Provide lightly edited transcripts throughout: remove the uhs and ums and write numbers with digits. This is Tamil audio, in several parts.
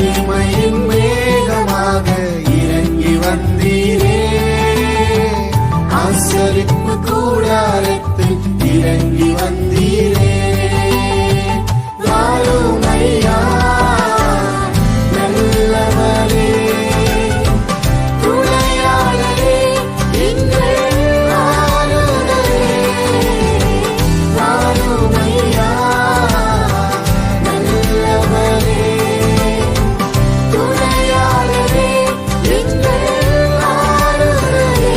மகிமையின் மேகமாக இறங்கி வந்தீரே, ஆசரிப்பு கூடாரத்தில் இறங்கி வந்தீரே. வாரும் ஐயா நல்லவரே, துணையாளரே, எங்கள் ஆறுதலே. வாரும் ஐயா நல்லவரே, துணையாளரே, எங்கள் ஆறுதலே.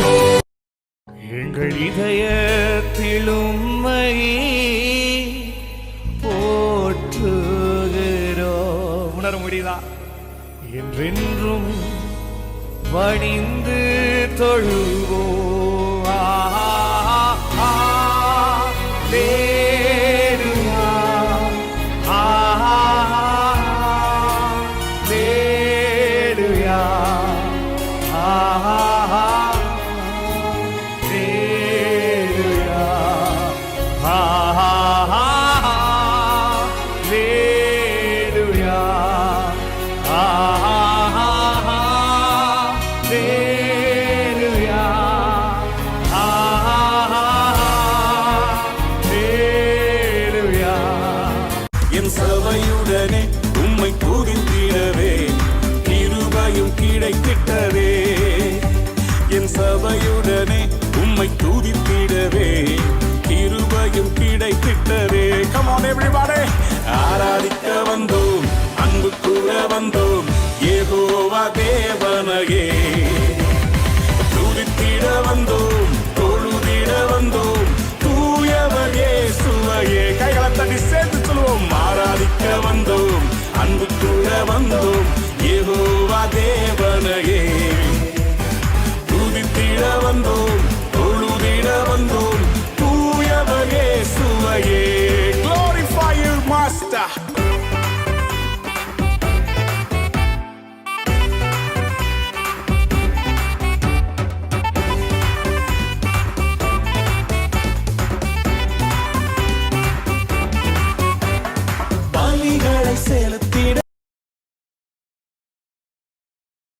எங்கள் இதயத்தில் உம்மை போற்றுகிறோம். உணர முடியுதா? என்றென்றும் வணிந்து தொழுவோம். என் சபையுடனே உம்மை துதித்திடவே கிருபையும் கிடைத்திட்டதே. என் சபையுடனே உம்மை துதித்திடவே கிருபையும் கிடைத்திட்டதே. Come on everybody, ஆராதிக்க வந்தோம், அன்பு கூற வந்தோம், யெகோவா தேவனையே. துதித்திட வந்தோம், தொழுதிட வந்தோம், தூயவர் இயேசுவையே. கைகளை தட்டி சேர்த்து சொல்லுவோம். ஆராதிக்க வந்தோம், அன்பு கூற வந்தோம், யெகோவா தேவனையே.